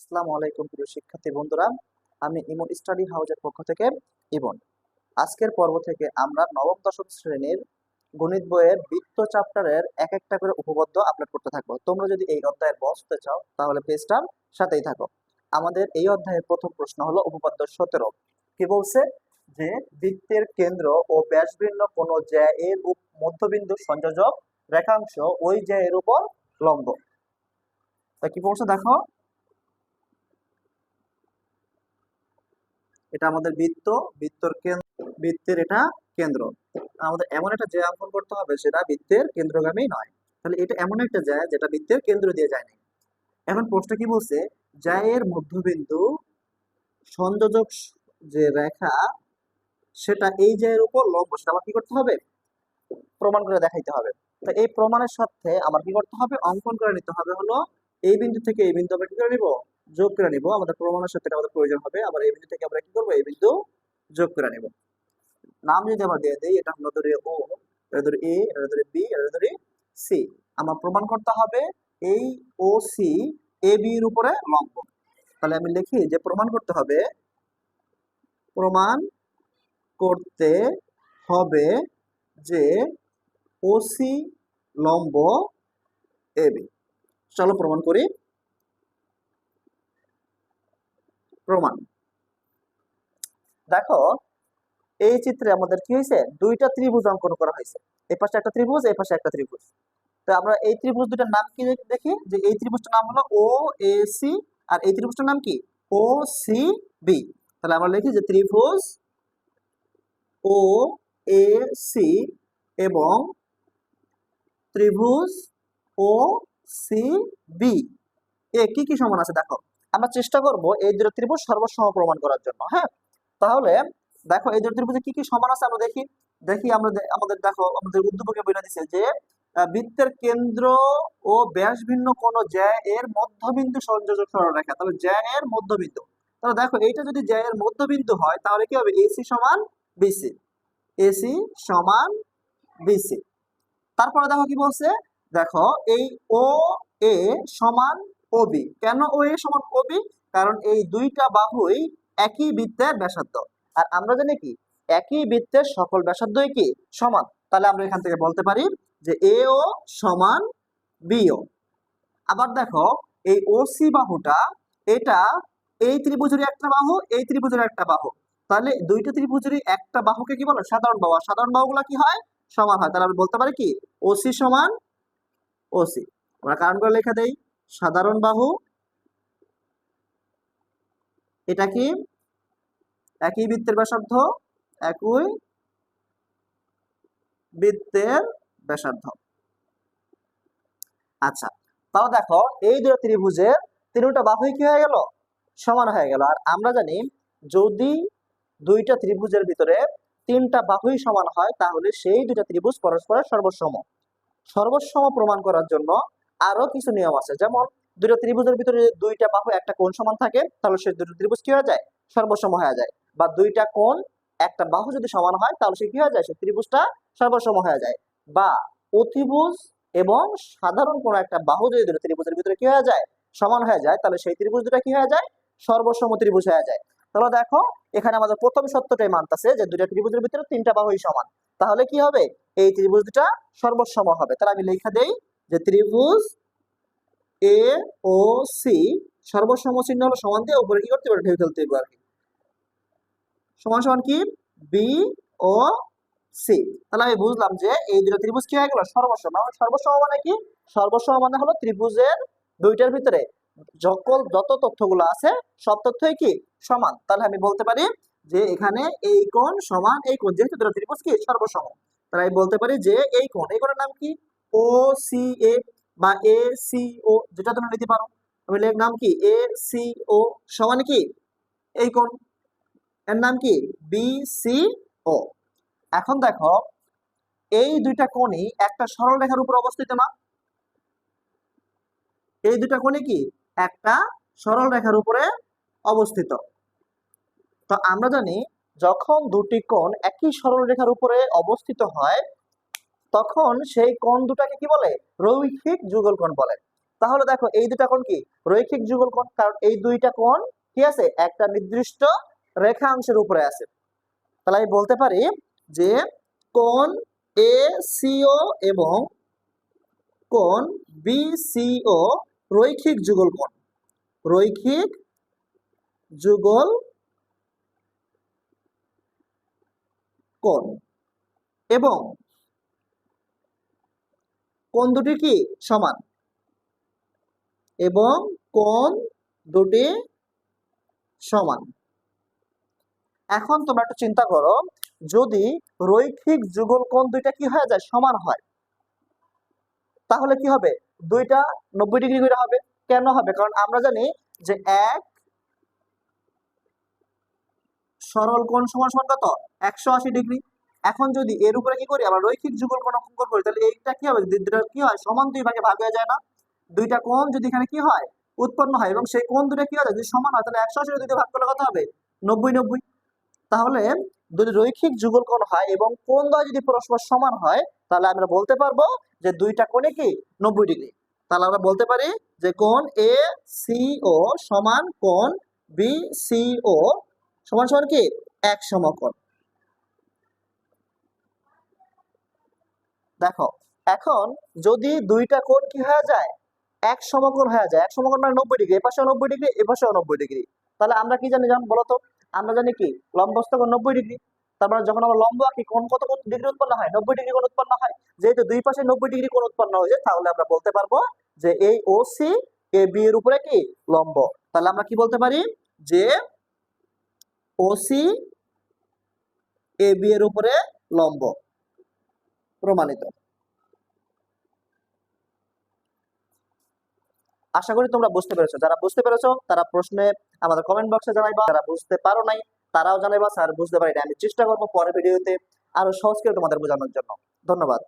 আসসালামু আলাইকুম প্রিয় শিক্ষার্থী বন্ধুরা, আমি ইমন স্টাডি হাউসের পক্ষ থেকে ইমন। আজকের পর্ব থেকে আমরা নবম দশম শ্রেণীর গণিত বইয়ের বৃত্ত চ্যাপ্টারের এক একটা করে উপপাদ্য আপলোড করতে থাকবো। তোমরা যদি এই অধ্যায়ের বসতে চাও তাহলে পেজটার সাথেই থাকো। আমাদের এই অধ্যায়ের প্রথম প্রশ্ন হলো উপপাদ্য 17। কি বলছে? যে বৃত্তের কেন্দ্র ও ব্যাসভিন্ন কোন জ্যা এর মধ্যবিন্দু সংযোজক রেখাংশ ওই জ্যা এর উপর লম্ব। তা কি বলছে দেখো, এটা আমাদের বৃত্তের এটা কেন্দ্র। আমাদের এমন একটা জ্যা অঙ্কন করতে হবে সেটা বৃত্তের কেন্দ্রগামী নয়। তাহলে এটা এমন একটা জ্যা যেটা বৃত্তের কেন্দ্র দিয়ে যায় না। এখন প্রশ্ন কি বলছে, জ্যা এর মধ্যবিন্দু সংযোজক যে রেখা সেটা এই জ্যায়ের উপর লম্ব, সেটা আমার কি করতে হবে? প্রমাণ করে দেখাইতে হবে। তো এই প্রমাণের সাথে আমার কি করতে হবে? অঙ্কন করে নিতে হবে হলো এই বিন্দু থেকে এই বিন্দু আমরা কি করে নিব? যোগ করে নিব। আমাদের প্রমাণের সাথে এটা আমাদের প্রয়োজন হবে। আবার এই বিন্দু থেকে আমরা কি করব? এই বিন্দু যোগ করে নিব। নাম যদি আমরা দিয়ে দেই, এটা হলো ধরে ও, এটা ধরে এ, এটা ধরে বি, এটা ধরে সি। আমার প্রমাণ করতে হবে এই ও সি এ বি এর উপরে লম্ব। তাহলে আমি লিখি যে প্রমাণ করতে হবে যে ও সি লম্ব এ বি। চলো প্রমাণ করি। প্রমাণ দেখো, এই চিত্রে আমাদের কি হয়েছে? দুইটা ত্রিভুজ অঙ্কন করা হয়েছে। এই পাশে একটা ত্রিভুজ, এই পাশে একটা ত্রিভুজ। তো আমরা এই ত্রিভুজ দুটার নাম কি দেখি, যে এই ত্রিভুজটার নাম হলো ও এ সি, আর এই ত্রিভুজটার নাম কি? ও সি বি। তাহলে আমরা লিখি যে ত্রিভুজ ও এ সি এবং ত্রিভুজ ও সি বি এ কি কি সমান আছে দেখো। আমরা চেষ্টা করব এই দুটো ত্রিভুজ সর্বসম প্রমাণ করার জন্য। হ্যাঁ, তাহলে দেখো এই দুটো ত্রিভুজে কি কি সমান আছে আমরা দেখি। আমাদের দেখো, আমাদের উদ্দীপকে বলে দিছে যে বৃত্তের কেন্দ্র ও ব্যাস ভিন্ন কোন জ্যা এর মধ্যবিন্দু সংযোজক সরলরেখা। তাহলে জ্যা এর মধ্যবিন্দু, তাহলে দেখো এইটা যদি জ্যা এর মধ্যবিন্দু হয় তাহলে কি হবে? এসি সমান বিসি, এসি সমান বিসি। তারপরে দেখো কি বলছে, দেখো এই ও এ সমান ও বি। কেন ও এ সমান ও বি? কারণ এই দুইটা বাহুই একই বৃত্তের ব্যাসার্ধ। আর আমরা জানি কি একই বৃত্তের সকল ব্যাসার্ধই কি সমান। তাহলে আমরা এখান থেকে বলতে পারি যে এ ও সমান বি ও। আবার দেখো এই ও সি বাহুটা, এটা এই ত্রিভুজের একটা বাহু, এই ত্রিভুজের একটা বাহু। তাহলে দুইটা ত্রিভুজেরই একটা বাহুকে কি বলে? সাধারণ বাহু। সাধারণ বাহুগুলো কি হয়? সমান হয়। তাহলে আমি বলতে পারি কি ওসি সমান ওসি। আমরা কারণ করে লেখা দেই, সাধারণ বাহু এটা কি একই বৃত্তের ব্যাসার্ধ, একই বৃত্তের ব্যাসার্ধ। আচ্ছা, তাহলে দেখো এই দুটো ত্রিভুজের তিনটা বাহুই কি হয়ে গেল? সমান হয়ে গেল। আর আমরা জানি যদি দুইটা ত্রিভুজের ভিতরে তিনটা বাহুই সমান হয় তাহলে সেই দুইটা ত্রিভুজ পরস্পরের সর্বসম। সর্বসম প্রমাণ করার জন্য আরো কিছু নিয়ম আছে। যেমন দুইটা ত্রিভুজের ভিতরে দুইটা বাহু একটা কোণ সমান থাকে তাহলে সেই দুটো ত্রিভুজ কি হয়ে যায়? সর্বসম হয়ে যায়। বা দুইটা কোণ একটা বাহু যদি সমান হয় তাহলে সে কি হয়ে যায়? সেই ত্রিভুজটা সর্বসম হয়ে যায়। বা অতিভুজ এবং সাধারণ কোন একটা বাহু যদি দুটো ত্রিভুজের ভিতরে কি হয়ে যায়? সমান হয়ে যায়, তাহলে সেই ত্রিভুজ দুটা কি হয়ে যায়? সর্বসম ত্রিভুজ হয়ে যায়। তাহলে দেখো এখানে আমাদের প্রথম সত্যটাই মানতেছে যে দুইটা ত্রিভুজের ভিতরে তিনটা বাহুই সমান। তাহলে কি হবে? এই ত্রিভুজ দুটা সর্বসম হবে। তাহলে আমি লেখা দেই যে ত্রিভুজ এ ও সি সর্বসম চিহ্ন হলো সমান দিয়ে উপরে কি করতে পারে? ঢেউ ফেলতে পারবে আর কি। সমান সমান কি? বি ও সি। তাহলে আমি বুঝলাম যে এই দুটো ত্রিভুজ কি হয়ে গেল? সর্বসম। সর্বসম মানে কি? সর্বসম মানে হলো ত্রিভুজের দুইটার ভিতরে যত তথ্যগুলো আছে সব তথ্যই কি সমান। তাহলে আমি বলতে পারি যে এখানে এই কোণ সমান এই কোণ, যেহেতু দুটো ত্রিভুজ কি সর্বসম। তাহলে আমি বলতে পারি যে এই কোণের নাম কি? ও সি এ বা এ সি ও, যেটা তোমরা নিতে পারো। আমি লেখ নাম কি? এ সি ও সমান কি এই কোণ, এর নাম কি? বি সি ও। এখন দেখো এই দুইটা কোণই একটা সরল রেখার উপর অবস্থিত না? এই দুইটা কোণই কি একটা সরল রেখার উপরে অবস্থিত। তো আমরা জানি যখন দুটি কোণ একই সরল রেখার উপরে অবস্থিত হয় তখন সেই কোণ দুটাকে কি বলে? রৈখিক যুগল কোণ বলে। তাহলে দেখো এই দুটা কোণ কি রৈখিক যুগল কোণ, কারণ এই দুইটা কোণ কি আছে একটা নির্দিষ্ট রেখাংশের উপরে আছে। তাহলে আমি বলতে পারি যে কোণ এসিও এবং কোণ বিসিও রৈখিক যুগল কোণ, রৈখিক যুগল কোণ, এবং কোণ দুটি কি সমান, এবং কোণ দুটি সমান। এখন তোমরা একটু চিন্তা করো, যদি রৈখিক যুগল কোণ দুইটা কি হয়ে যায় সমান হয়, তাহলে কি হবে দুইটা 90 ডিগ্রি করে হবে। কেন হবে? কারণ আমরা জানি যে এক সরল কোণ সমান সমান কত 180 ডিগ্রি। এখন যদি এর উপরে কি করি আমরা রৈখিক যুগল কোণ অঙ্কন করি, তাহলে এইটা কি হবে দুইটা কি হয় সমান দুই ভাগে ভাগ হয়ে যায় না? দুইটা কোণ যদি এখানে কি হয় উৎপন্ন হয় এবং সেই কোণ দুটো কি হয় যদি সমান হয়, তাহলে 180 দুইটা ভাগ করলে কত হবে 90-90। তাহলে যদি রৈখিক যুগল কোণ হয় এবং কোণ দ্বয় যদি পরস্পর সমান হয়, তাহলে আমরা বলতে পারবো যে দুইটা কোণে কি 90 ডিগ্রি। তাহলে আমরা বলতে পারি যে কোণ এ সি ও সমান কোণ বি সি ও সমান সমান কি এক সমকোণ। দেখো এখন যদি দুইটা কোণ কি হয়ে যায় এক সমকোণ হয়ে যায়, এক সমকোণ মানে 90 ডিগ্রি, এপাশেও 90 ডিগ্রি এপাশেও 90 ডিগ্রি, তাহলে আমরা কি জানি বলতো? আমরা জানি কি লম্বস্থ কোণ 90 ডিগ্রি। তার মানে যখন আমরা লম্ব আঁকি কোণ কত ডিগ্রি উৎপন্ন হয় 90 ডিগ্রি কোণ উৎপন্ন হয়। যেহেতু দুই পাশে 90 ডিগ্রি কোণ উৎপন্ন হয়েছে, তাহলে আমরা বলতে পারবো যে এই ওসি এ বি এর উপরে কি লম্ব। তাহলে আমরা কি বলতে পারি যে ওসি এ বি এর উপরে লম্ব, প্রমাণিত। আশা করি তোমরা বুঝতে পেরেছো। যারা বুঝতে পেরেছো তারা প্রশ্নে আমাদের কমেন্ট বক্সে জানাইবা, যারা বুঝতে পারো নাই তারাও জানাইবা স্যার বুঝতে পারি না। আমি চেষ্টা করবো পরের ভিডিওতে আরো সহজ করে তোমাদের বোঝানোর জন্য। ধন্যবাদ।